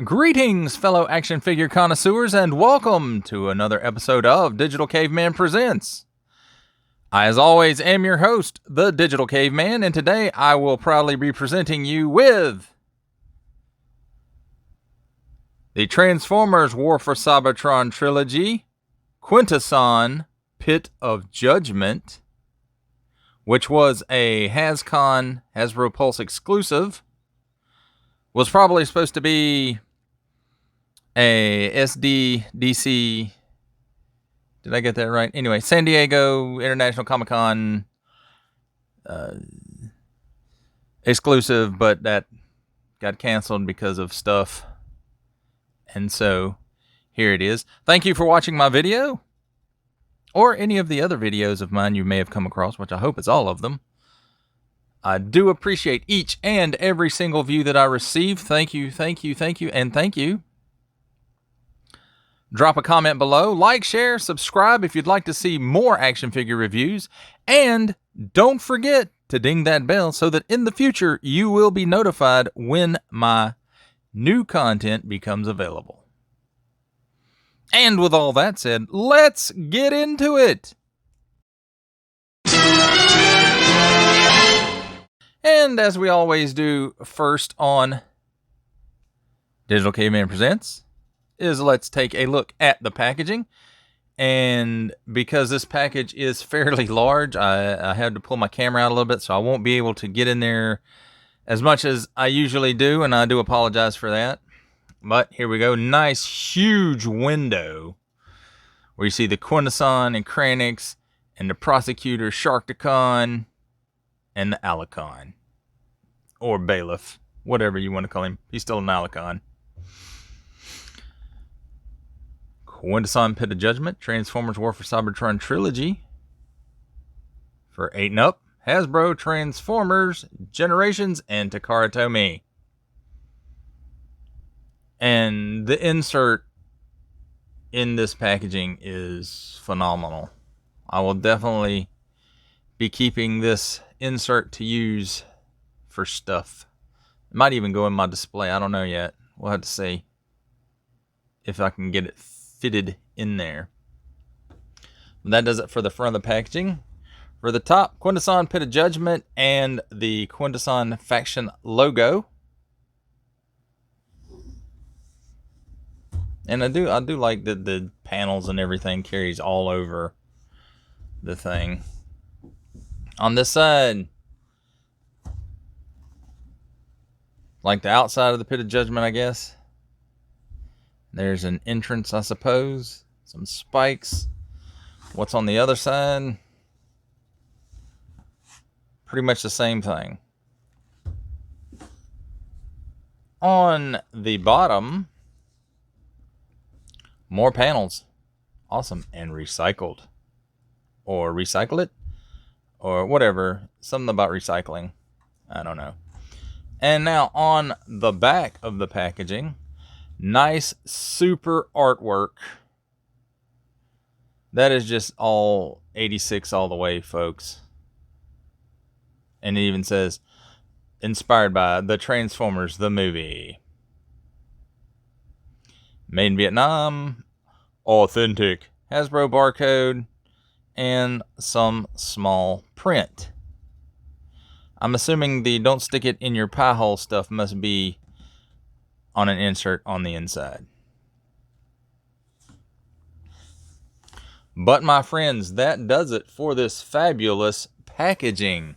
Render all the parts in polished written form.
Greetings, fellow action figure connoisseurs, and welcome to another episode of Digital Caveman Presents. I, as always, am your host, the Digital Caveman, and today I will proudly be presenting you with the Transformers War for Cybertron trilogy, Quintesson Pit of Judgement, which was a Hasbro Pulse exclusive. Was probably supposed to be a SDDC. Did I get that right? Anyway, San Diego International Comic-Con exclusive, but that got canceled because of stuff. And so here it is. Thank you for watching my video, or any of the other videos of mine you may have come across, which I hope is all of them. I do appreciate each and every single view that I receive. Thank you, thank you, thank you, and thank you. Drop a comment below, like, share, subscribe if you'd like to see more action figure reviews, and don't forget to ding that bell so that in the future you will be notified when my new content becomes available. And with all that said, let's get into it! And as we always do, first on Digital Caveman Presents is let's take a look at the packaging. And because this package is fairly large, I had to pull my camera out a little bit, so I won't be able to get in there as much as I usually do, and I do apologize for that. But here we go. Nice, huge window where you see the Quintesson and Kranix and the Prosecutor Sharkticon and the Alicon. Or Bailiff. Whatever you want to call him. He's still an Alicon. Quintesson Pit of Judgement, Transformers War for Cybertron trilogy. For 8 and up, Hasbro Transformers, Generations, and Takara Tomy. And the insert in this packaging is phenomenal. I will definitely be keeping this insert to use for stuff. It might even go in my display. I don't know yet. We'll have to see if I can get it fitted in there. And that does it for the front of the packaging. For the top, Quintesson Pit of Judgement and the Quintesson Faction logo. And I do like that the panels and everything carries all over the thing. On this side, like the outside of the Pit of Judgement, I guess. There's an entrance, I suppose. Some spikes. What's on the other side? Pretty much the same thing. On the bottom, more panels. Awesome. And recycled. Or recycle it. Or whatever. Something about recycling. I don't know. And now on the back of the packaging, nice super artwork. That is just all 86 all the way, folks. And it even says, inspired by the Transformers, the movie. Made in Vietnam. Authentic. Hasbro barcode. And some small print. I'm assuming the don't stick it in your pie hole stuff must be on an insert on the inside. But my friends, that does it for this fabulous packaging.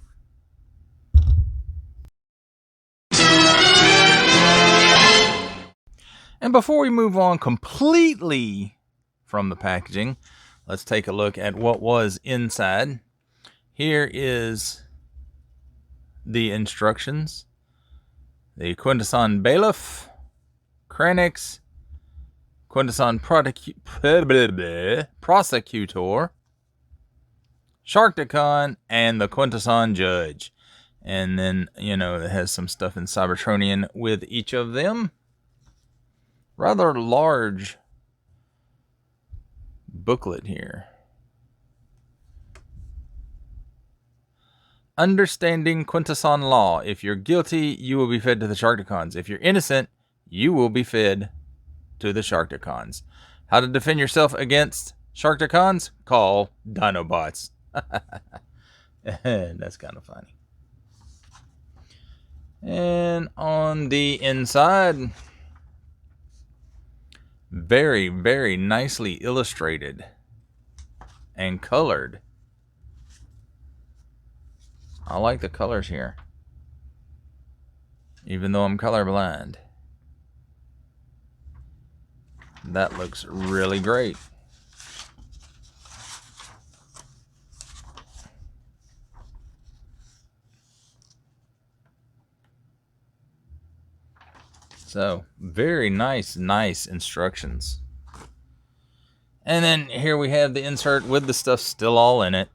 And before we move on completely from the packaging, let's take a look at what was inside. Here is the instructions. The Quintesson Bailiff, Kranix, Quintesson Prosecutor, Sharkticon, and the Quintesson Judge. And then, you know, it has some stuff in Cybertronian with each of them. Rather large booklet here. Understanding Quintesson law. If you're guilty, you will be fed to the Sharkticons. If you're innocent, you will be fed to the Sharkticons. How to defend yourself against Sharkticons? Call Dinobots. That's kind of funny. And on the inside, very, very nicely illustrated and colored. I like the colors here, even though I'm colorblind. That looks really great. So, very nice instructions. And then here we have the insert with the stuff still all in it.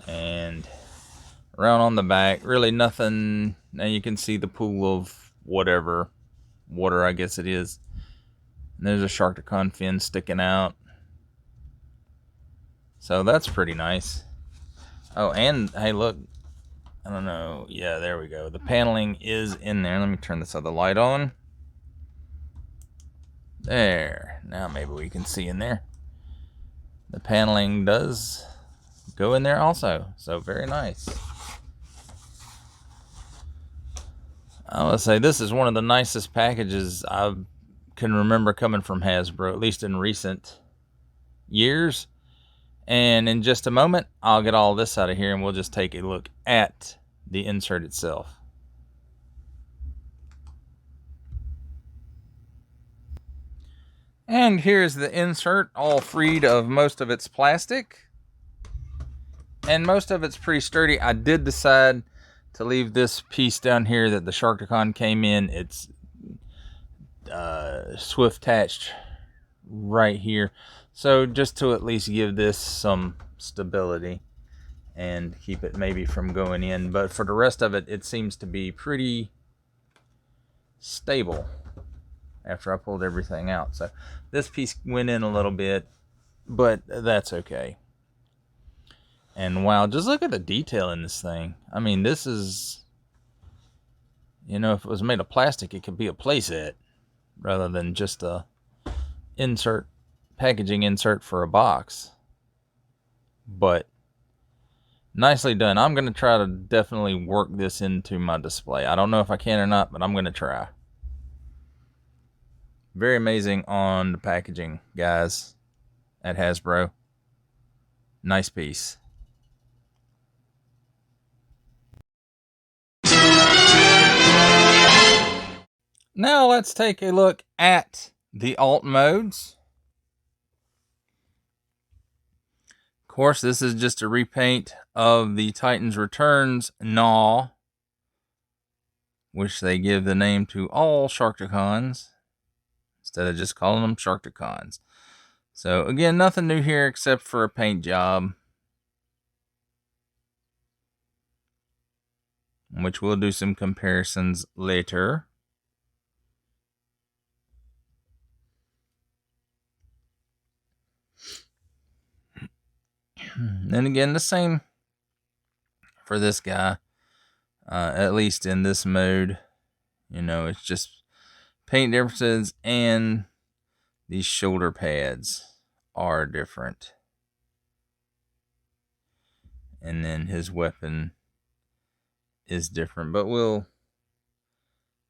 And around on the back, really nothing. Now you can see the pool of whatever water, I guess it is. And there's a Sharkticon fin sticking out. So that's pretty nice. Oh, and hey, look. I don't know. Yeah, there we go. The paneling is in there. Let me turn this other light on. There. Now maybe we can see in there. The paneling does go in there also. So very nice. I would say this is one of the nicest packages I can remember coming from Hasbro, at least in recent years. And in just a moment, I'll get all this out of here and we'll just take a look at the insert itself. And here's the insert, all freed of most of its plastic. And most of it's pretty sturdy. I did decide to leave this piece down here that the Sharkticon came in. It's swift attached right here. So just to at least give this some stability and keep it maybe from going in. But for the rest of it, it seems to be pretty stable after I pulled everything out. So this piece went in a little bit, but that's okay. And wow, just look at the detail in this thing. I mean, this is, you know, if it was made of plastic, it could be a playset rather than just a insert, packaging insert for a box. But nicely done. I'm going to try to definitely work this into my display. I don't know if I can or not, but I'm going to try. Very amazing on the packaging, guys, at Hasbro. Nice piece. Now let's take a look at the alt modes. Of course, this is just a repaint of the Titans Returns Gnaw, which they give the name to all Sharkticons instead of just calling them Sharkticons. So again, nothing new here except for a paint job, which we'll do some comparisons later. And again, the same for this guy, at least in this mode. You know, it's just paint differences, and these shoulder pads are different. And then his weapon is different, but we'll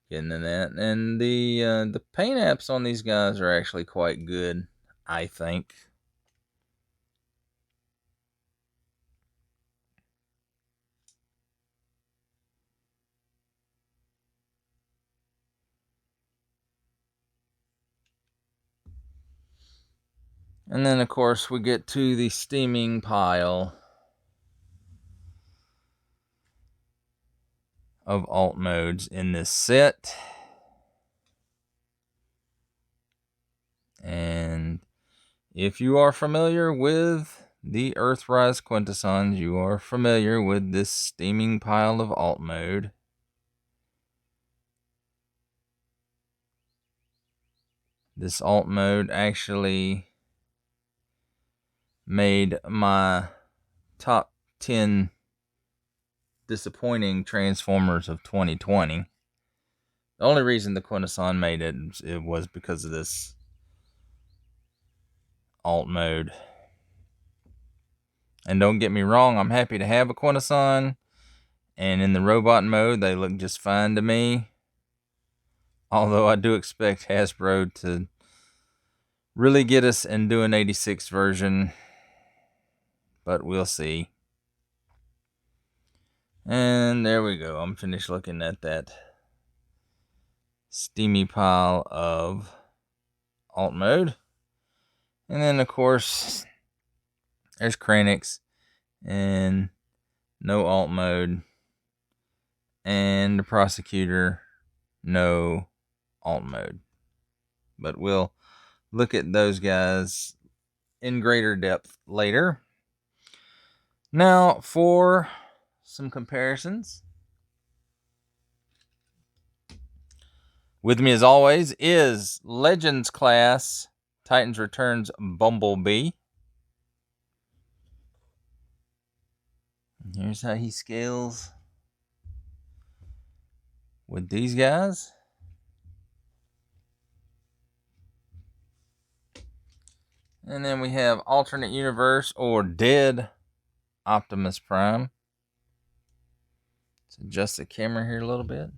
get into that. And the paint apps on these guys are actually quite good, I think. And then, of course, we get to the steaming pile of alt modes in this set. And if you are familiar with the Earthrise Quintessons, you are familiar with this steaming pile of alt mode. This alt mode actually made my top 10 disappointing Transformers of 2020. The only reason the Quintesson made it was because of this alt mode. And don't get me wrong, I'm happy to have a Quintesson. And in the robot mode, they look just fine to me. Although I do expect Hasbro to really get us and do an 86 version. But we'll see. And there we go. I'm finished looking at that steamy pile of alt mode. And then, of course, there's Kranix and no alt mode. And the Prosecutor, no alt mode. But we'll look at those guys in greater depth later. Now, for some comparisons. With me, as always, is Legends Class Titans Returns Bumblebee. And here's how he scales with these guys. And then we have Alternate Universe or Dead Optimus Prime. Let's adjust the camera here a little bit,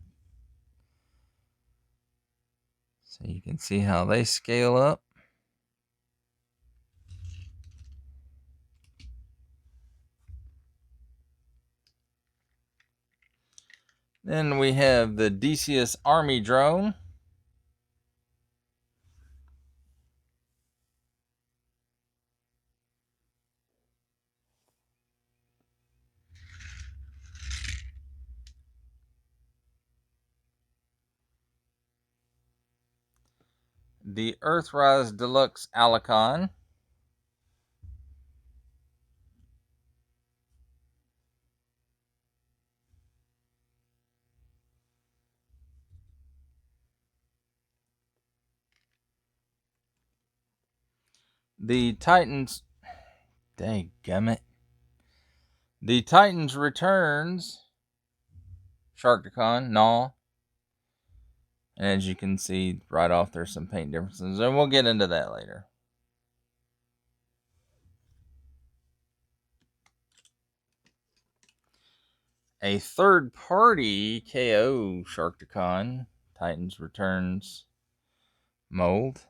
so you can see how they scale up. Then we have the Decius Army Drone. The Earthrise Deluxe Alicon. The Titans, danggummit. The Titans Returns Sharkticon, Gnaw. And as you can see right off, there's some paint differences, and we'll get into that later. A third-party KO Sharkticon Titans Returns mold.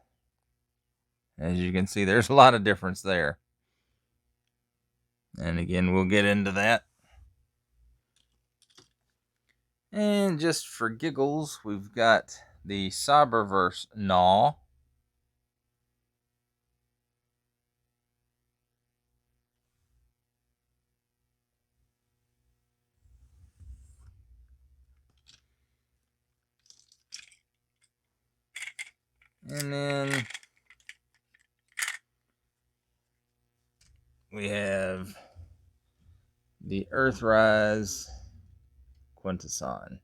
As you can see, there's a lot of difference there. And again, we'll get into that. And just for giggles, we've got the Cyberverse Gnaw. And then we have the Earthrise Quintesson.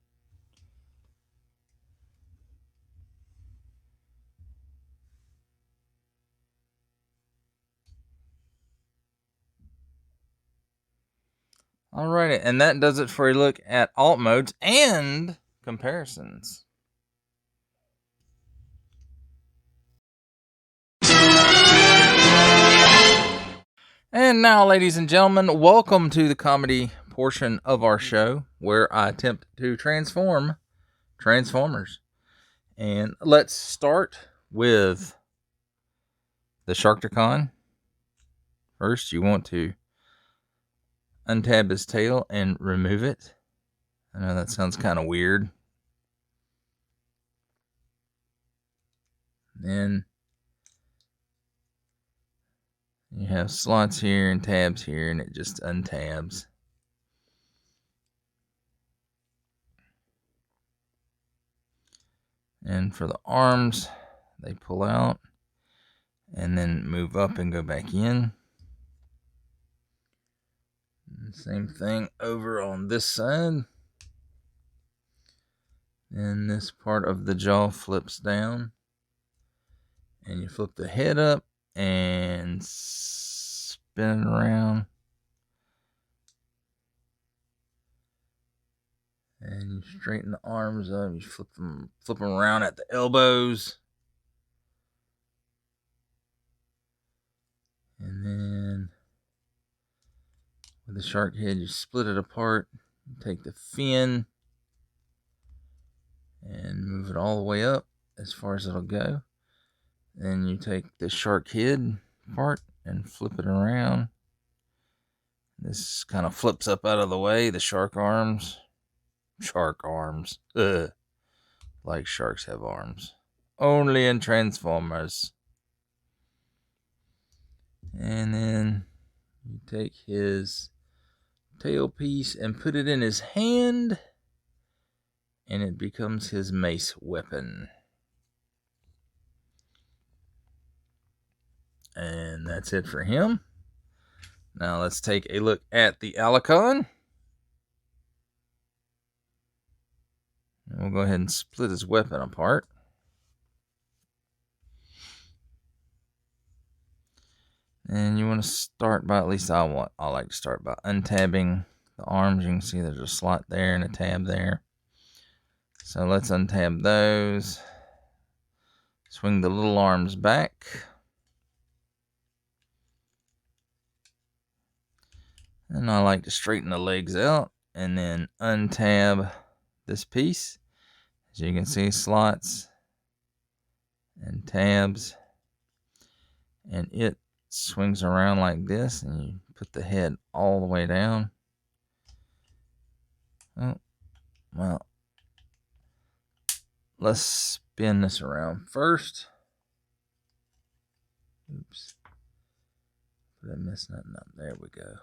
Alrighty, and that does it for a look at alt modes and comparisons. And now, ladies and gentlemen, welcome to the comedy portion of our show, where I attempt to transform Transformers. And let's start with the Sharkticon. First, you want to untab his tail and remove it. I know that sounds kind of weird. Then you have slots here and tabs here, and it just untabs. And for the arms, they pull out and then move up and go back in. And same thing over on this side. And this part of the jaw flips down. And you flip the head up and spin it around. you straighten the arms up. You flip them around at the elbows. And then with the shark head, you split it apart. You take the fin and move it all the way up as far as it'll go. Then you take the shark head part and flip it around. This kind of flips up out of the way. The shark arms. Ugh. Like sharks have arms. Only in Transformers. And then you take his tailpiece and put it in his hand, and it becomes his mace weapon. And that's it for him. Now let's take a look at the Alicon. And we'll go ahead and split his weapon apart. And you want to start by, at least I like to start by untabbing the arms. You can see there's a slot there and a tab there. So let's untab those. Swing the little arms back. And I like to straighten the legs out and then untab this piece. As you can see, slots and tabs. And it swings around like this, and you put the head all the way down. Oh, well, let's spin this around first. Oops. Did I mess nothing up? There we go.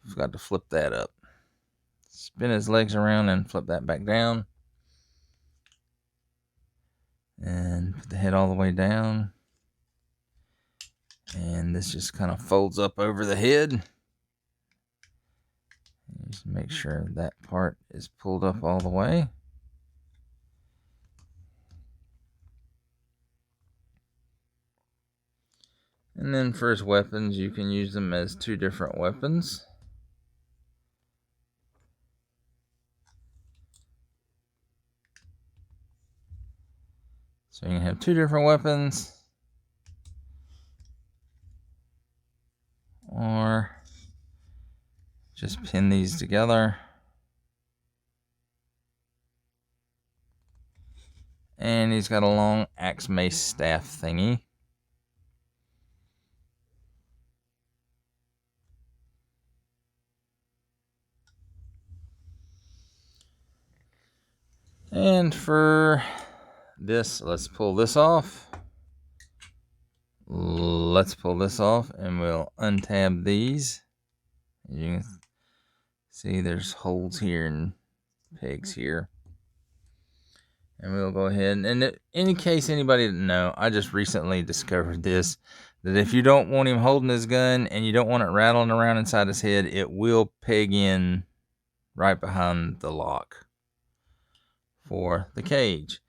Forgot to flip that up. Spin his legs around and flip that back down. And put the head all the way down. And this just kind of folds up over the head. Just make sure that part is pulled up all the way. And then for his weapons, you can use them as two different weapons. So you can have two different weapons. Or just pin these together. And he's got a long axe mace staff thingy. And for this, let's pull this off. Let's pull this off and we'll untab these. As you can see, there's holes here and pegs here. And we'll go ahead and in case anybody didn't know, I just recently discovered this, that if you don't want him holding his gun and you don't want it rattling around inside his head, it will peg in right behind the lock for the cage.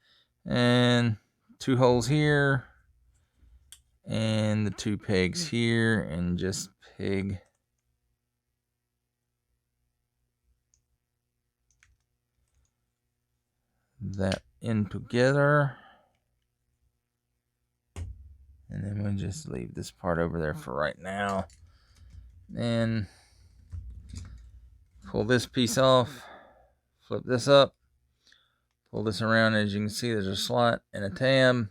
And two holes here and the two pegs here, and just peg that in together. And then we'll just leave this part over there for right now. And pull this piece off, flip this up, pull this around. As you can see, there's a slot and a tab.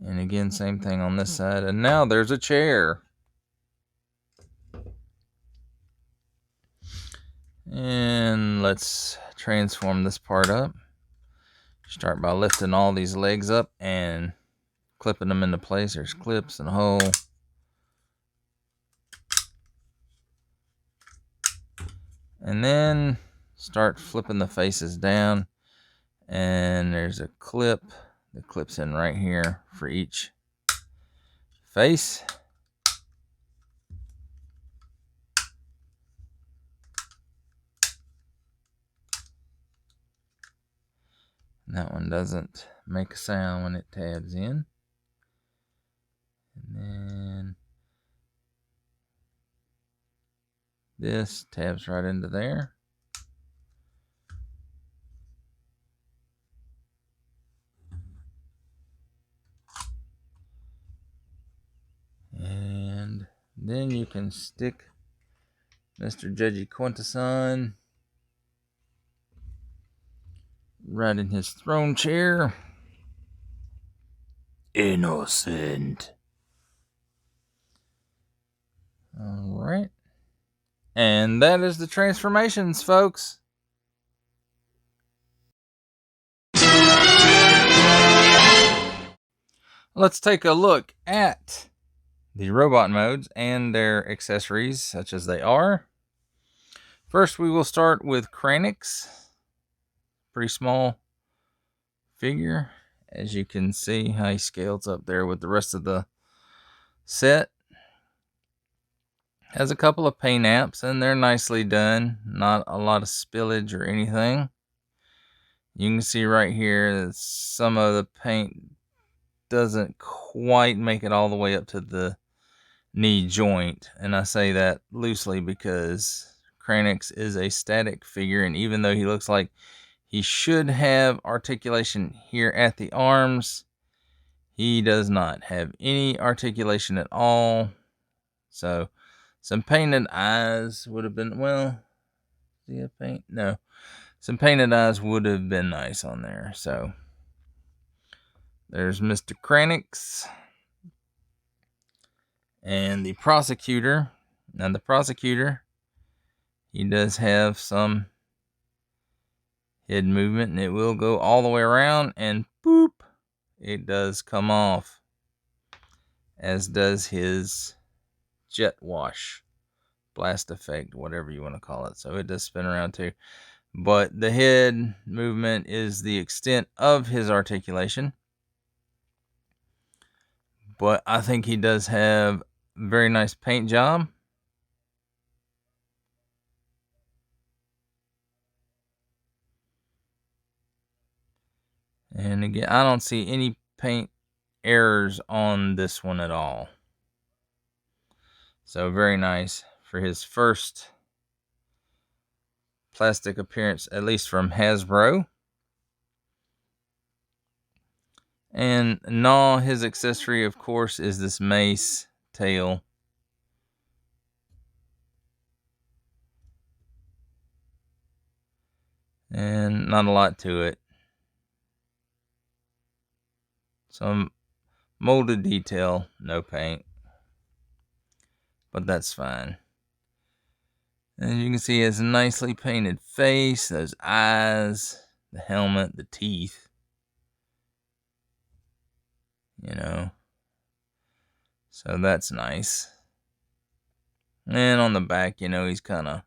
And again, same thing on this side. And now there's a chair. And let's transform this part up. Start by lifting all these legs up and clipping them into place. There's clips and a hole. And then start flipping the faces down. And there's a clip that clips in right here for each face. And that one doesn't make a sound when it tabs in. And then This tabs right into there. And then you can stick Mr. Judgy Quintesson right in his throne chair. Innocent. Alright. And that is the transformations, folks. Let's take a look at the robot modes and their accessories, such as they are. First, we will start with Kranix. Pretty small figure. As you can see, how he scales up there with the rest of the set. Has a couple of paint apps, and they're nicely done. Not a lot of spillage or anything. You can see right here that some of the paint doesn't quite make it all the way up to the knee joint. And I say that loosely because Kranix is a static figure, and even though he looks like he should have articulation here at the arms, he does not have any articulation at all. So some painted eyes would have been, well, do you have paint? No. Some painted eyes would have been nice on there. So there's Mr. Kranix. And the Prosecutor. Now the Prosecutor, he does have some head movement, and it will go all the way around, and boop, it does come off. As does his jet wash, blast effect, whatever you want to call it. So it does spin around too. But the head movement is the extent of his articulation. But I think he does have a very nice paint job. And again, I don't see any paint errors on this one at all. So very nice for his first plastic appearance, at least from Hasbro. And Gnaw, his accessory, of course, is this mace tail. And not a lot to it. Some molded detail, no paint. But that's fine. As you can see, he has a nicely painted face, those eyes, the helmet, the teeth. You know. So that's nice. And on the back, you know, he's kind of a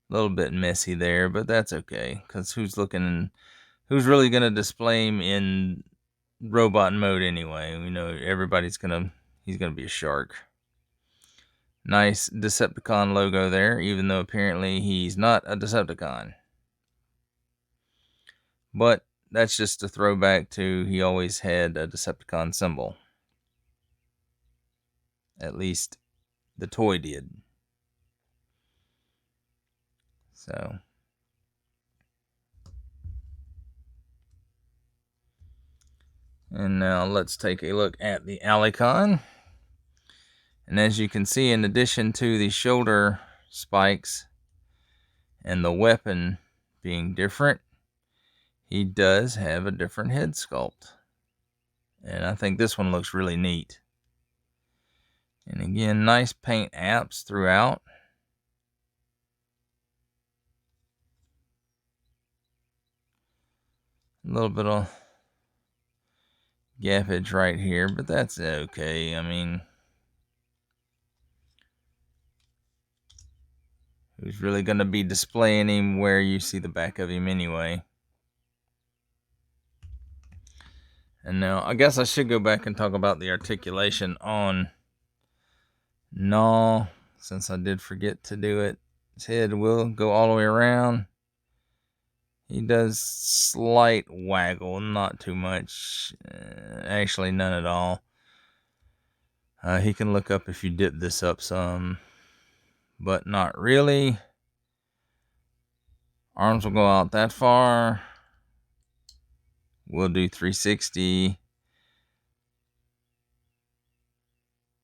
little bit messy there, but that's okay. Because who's really going to display him in robot mode anyway? We know he's going to be a shark. Nice Decepticon logo there, even though apparently he's not a Decepticon. But that's just a throwback to he always had a Decepticon symbol. At least the toy did. So. And now let's take a look at the Alicon. And as you can see, in addition to the shoulder spikes and the weapon being different, he does have a different head sculpt. And I think this one looks really neat. And again, nice paint apps throughout. A little bit of gappage right here, but that's okay. I mean, who's really going to be displaying him where you see the back of him anyway? And now, I guess I should go back and talk about the articulation on Gnaw, since I did forget to do it. His head will go all the way around. He does slight waggle, not too much. Actually, none at all. He can look up if you dip this up some. but not really. Arms will go out that far. We'll do 360.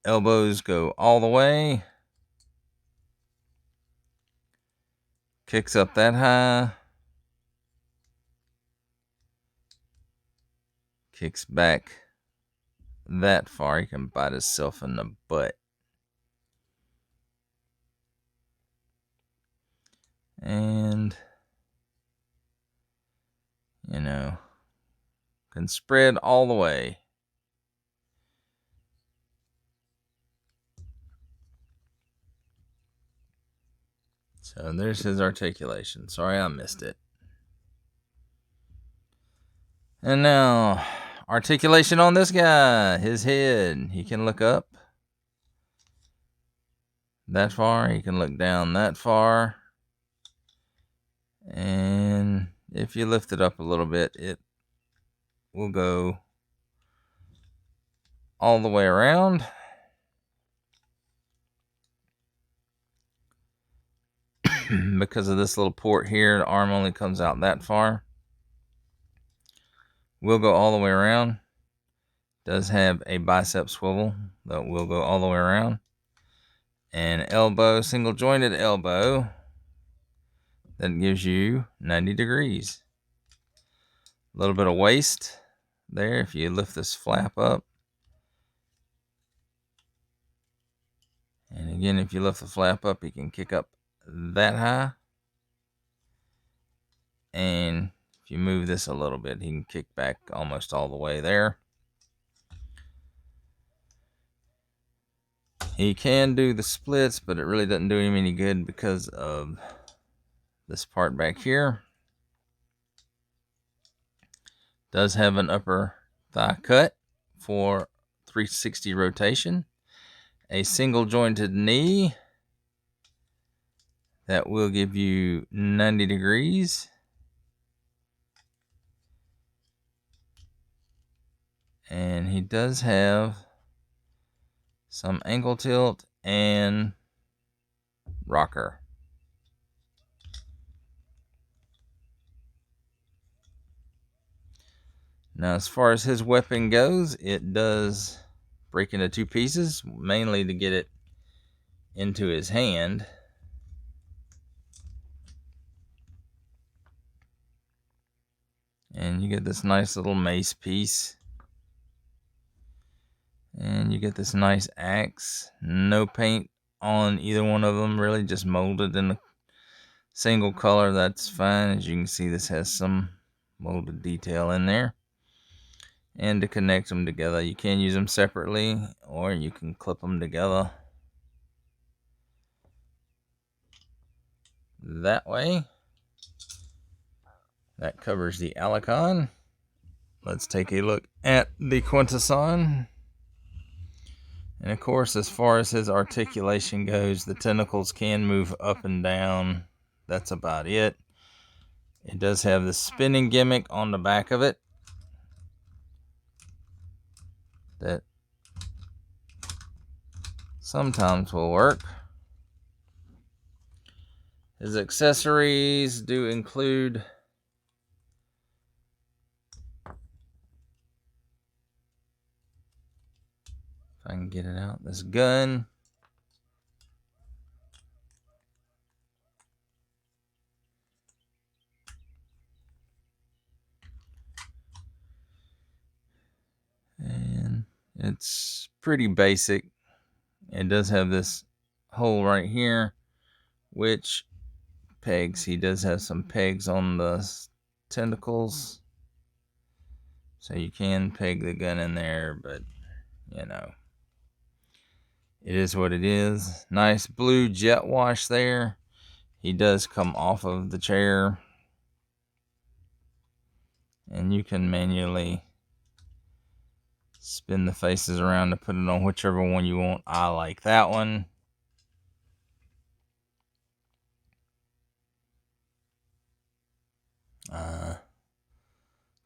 Elbows go all the way. Kicks up that high. Kicks back that far. He can bite himself in the butt. And, you know, can spread all the way. So there's his articulation. Sorry I missed it. And now, articulation on this guy. His head. He can look up that far. He can look down that far. And if you lift it up a little bit, it will go all the way around. Because of this little port here, the arm only comes out that far. Will go all the way around. Does have a bicep swivel that will go all the way around. And elbow, single jointed elbow, that gives you 90 degrees. A little bit of waist there if you lift this flap up. And again, if you lift the flap up, you can kick up that high. And if you move this a little bit, he can kick back almost all the way there. He can do the splits, but it really doesn't do him any good because of this part back here. Does have an upper thigh cut for 360 rotation. A single jointed knee that will give you 90 degrees. And he does have some ankle tilt and rocker. Now, as far as his weapon goes, it does break into two pieces, mainly to get it into his hand. And you get this nice little mace piece. And you get this nice axe. No paint on either one of them, really, just molded in a single color. That's fine. As you can see, this has some molded detail in there. And to connect them together, you can use them separately, or you can clip them together that way. That covers the Alicon. Let's take a look at the Quintesson. And of course, as far as his articulation goes, the tentacles can move up and down. That's about it. It does have the spinning gimmick on the back of it that sometimes will work. His accessories do include I can get it out. This gun. And it's pretty basic. It does have this hole right here, which pegs. He does have some pegs on the tentacles. So you can peg the gun in there, but you know, it is what it is. Nice blue jet wash there. He does come off of the chair. And you can manually spin the faces around to put it on whichever one you want. I like that one.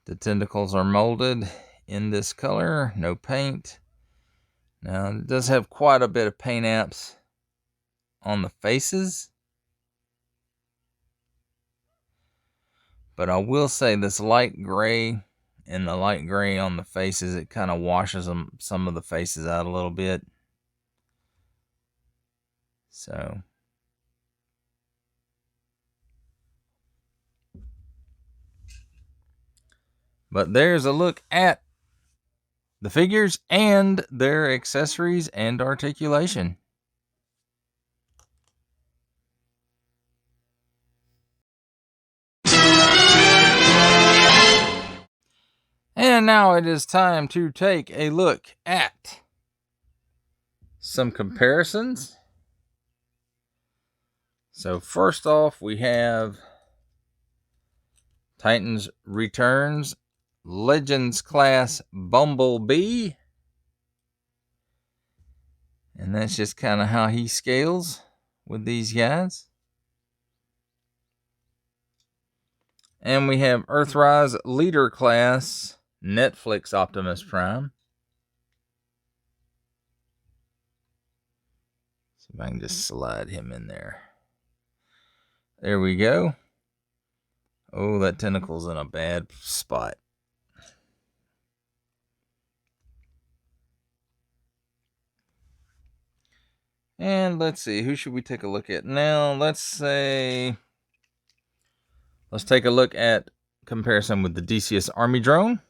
The tentacles are molded in this color. No paint. Now, it does have quite a bit of paint apps on the faces. But I will say this light gray and the light gray on the faces, it kind of washes some of the faces out a little bit. So but there's a look at the figures and their accessories and articulation. And now it is time to take a look at some comparisons. So first off, we have Titans Returns Legends Class Bumblebee. And that's just kind of how he scales with these guys. And we have Earthrise Leader Class Netflix Optimus Prime. See if I can just slide him in there. There we go. Oh, that tentacle's in a bad spot. And let's see, who should we take a look at now? Let's take a look at comparison with the DCS Army Drone.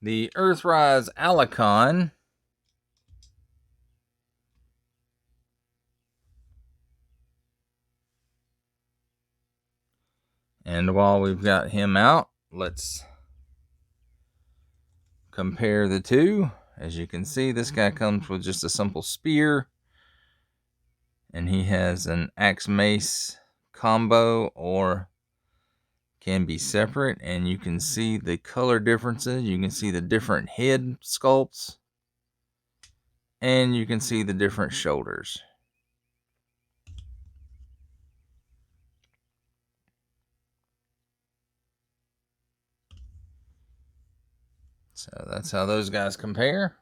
The Earthrise Alicon. And while we've got him out, let's compare the two. As you can see, this guy comes with just a simple spear. And he has an axe mace combo, or can be separate. And you can see the color differences. You can see the different head sculpts. And you can see the different shoulders. So that's how those guys compare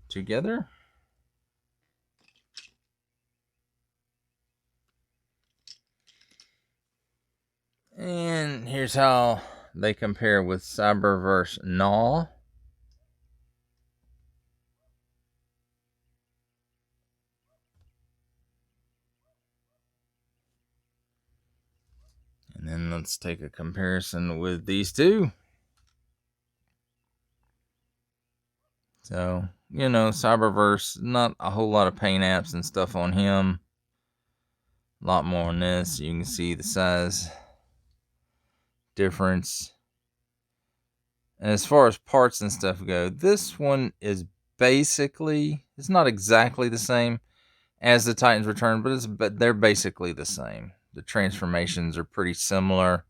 together. And here's how they compare with Cyberverse Gnaw. And then let's take a comparison with these two. So, you know, Cyberverse, not a whole lot of paint apps and stuff on him. A lot more on this. You can see the size difference. And as far as parts and stuff go, this one is basically, it's not exactly the same as the Titans Return, but they're basically the same. The transformations are pretty similar.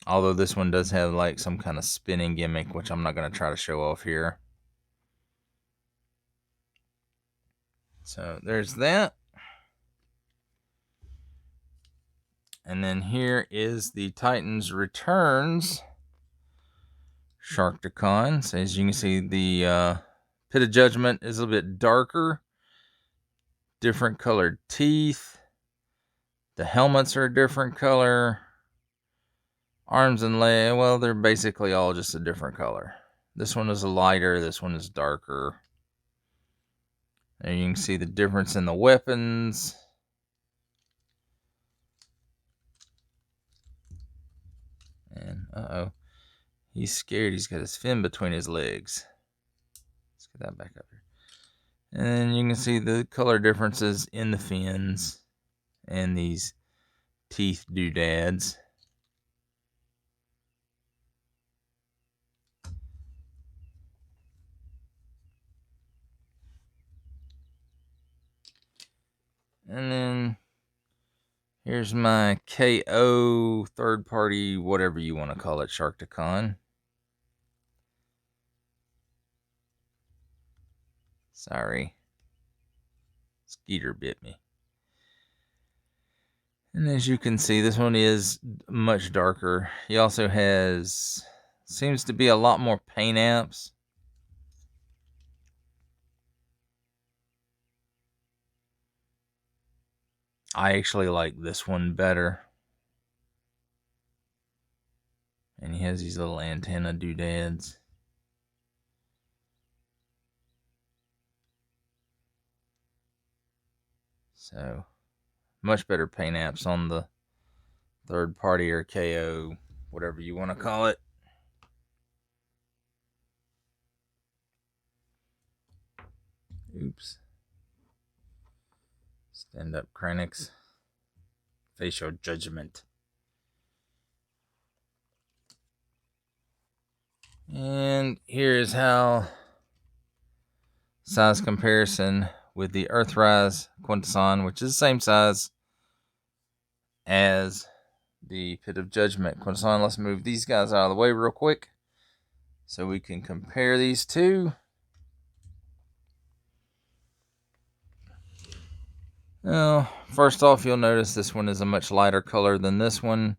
Although this one does have like some kind of spinning gimmick, which I'm not going to try to show off here. So there's that. And then here is the Titans Returns Sharkticon. So as you can see, the Pit of Judgement is a little bit darker. Different colored teeth. The helmets are a different color. Arms and legs, well, they're basically all just a different color. This one is lighter, this one is darker. And you can see the difference in the weapons. And, uh-oh. He's scared. He's got his fin between his legs. Let's get that back up here. And then you can see the color differences in the fins and these teeth doodads. And then here's my KO third party, whatever you want to call it, Sharkticon. Sorry. Skeeter bit me. And as you can see, this one is much darker. He also seems to be a lot more paint apps. I actually like this one better. And he has these little antenna doodads. So, much better paint apps on the third party or KO, whatever you want to call it. Oops. Stand up Krennics. Facial Judgement. And here's how size comparison with the Earthrise Quintesson, which is the same size as the Pit of Judgement Quintesson. Let's move these guys out of the way real quick so we can compare these two. Now, first off, you'll notice this one is a much lighter color than this one.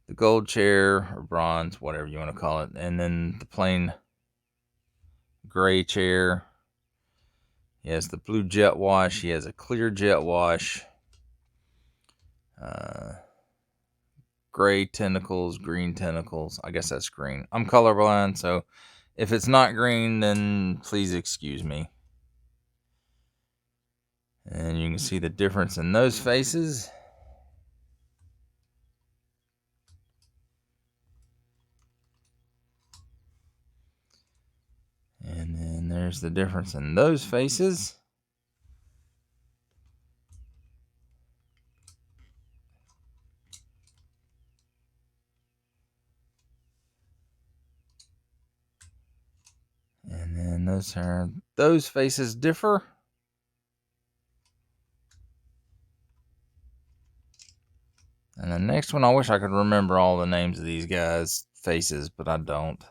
The gold chair, or bronze, whatever you want to call it. And then the plain gray chair. He has the blue jet wash. He has a clear jet wash. Gray tentacles, green tentacles. I guess that's green. I'm colorblind, so if it's not green, then please excuse me. And you can see the difference in those faces. And then there's the difference in those faces. And then those faces differ. And the next one, I wish I could remember all the names of these guys' faces, but I don't.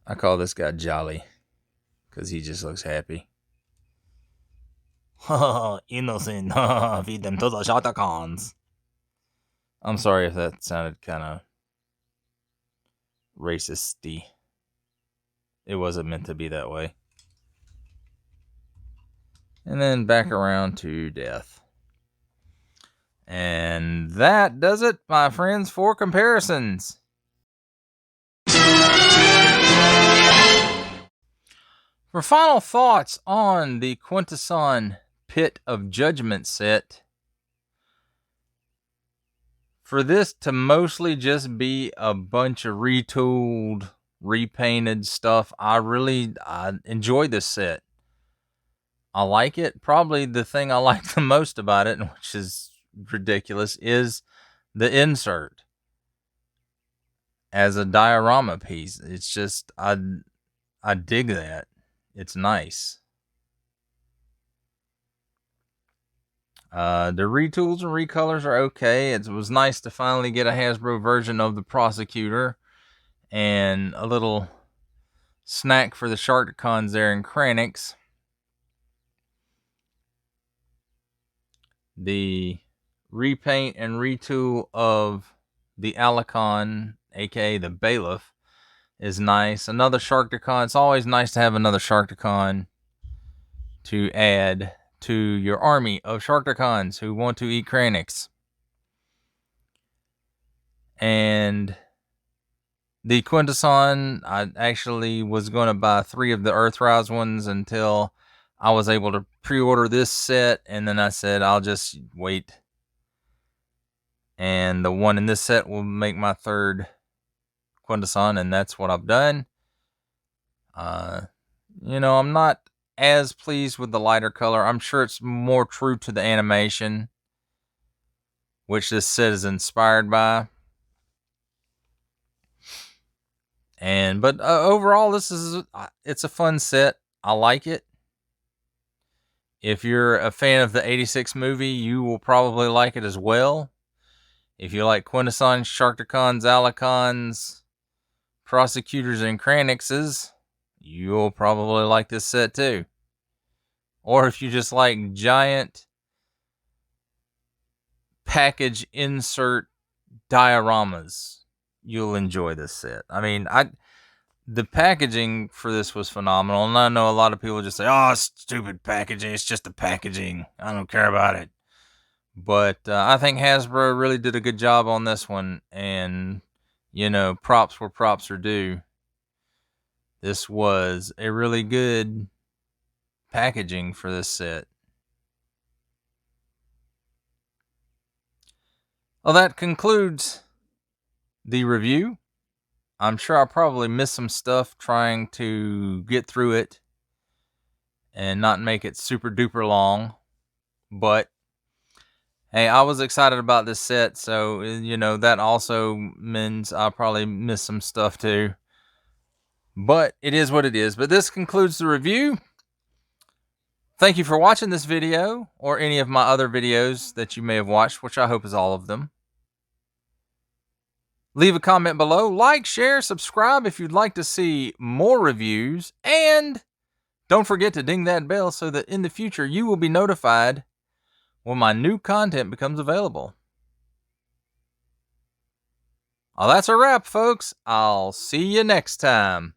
I call this guy Jolly, because he just looks happy. Ha, innocent. Feed them to the Shatacons. I'm sorry if that sounded kind of racist-y. It wasn't meant to be that way. And then back around to death. And that does it, my friends, for comparisons. For final thoughts on the Quintesson Pit of Judgement set, for this to mostly just be a bunch of retooled, repainted stuff, I enjoy this set. I like it. Probably the thing I like the most about it, which is ridiculous, is the insert as a diorama piece. It's just, I dig that. It's nice. The retools and recolors are okay. It was nice to finally get a Hasbro version of the Prosecutor, and a little snack for the Sharkticons there in Krennics. The repaint and retool of the Alicon, aka the Bailiff, is nice. Another Sharkticon. It's always nice to have another Sharkticon to add to your army of Sharkticons who want to eat Krennics. And the Quintesson, I actually was going to buy 3 of the Earthrise ones until I was able to pre-order this set, and then I said I'll just wait. And the one in this set will make my 3rd Quintesson, and that's what I've done. I'm not as pleased with the lighter color. I'm sure it's more true to the animation, which this set is inspired by. But overall, it's a fun set. I like it. If you're a fan of the '86 movie, you will probably like it as well. If you like Quintesson, Sharkticons, Alicons, Prosecutors, and Cranixes, you'll probably like this set too. Or if you just like giant package insert dioramas, you'll enjoy this set. I mean, the packaging for this was phenomenal, and I know a lot of people just say, "Oh, it's stupid packaging. It's just the packaging. I don't care about it." But I think Hasbro really did a good job on this one, and you know, props where props are due. This was a really good packaging for this set. Well, that concludes the review. I'm sure I probably missed some stuff trying to get through it and not make it super duper long. But hey, I was excited about this set, so you know that also means I probably missed some stuff too. But it is what it is. But this concludes the review. Thank you for watching this video or any of my other videos that you may have watched, which I hope is all of them. Leave a comment below, like, share, subscribe if you'd like to see more reviews, and don't forget to ding that bell so that in the future you will be notified when my new content becomes available. Well, that's a wrap, folks. I'll see you next time.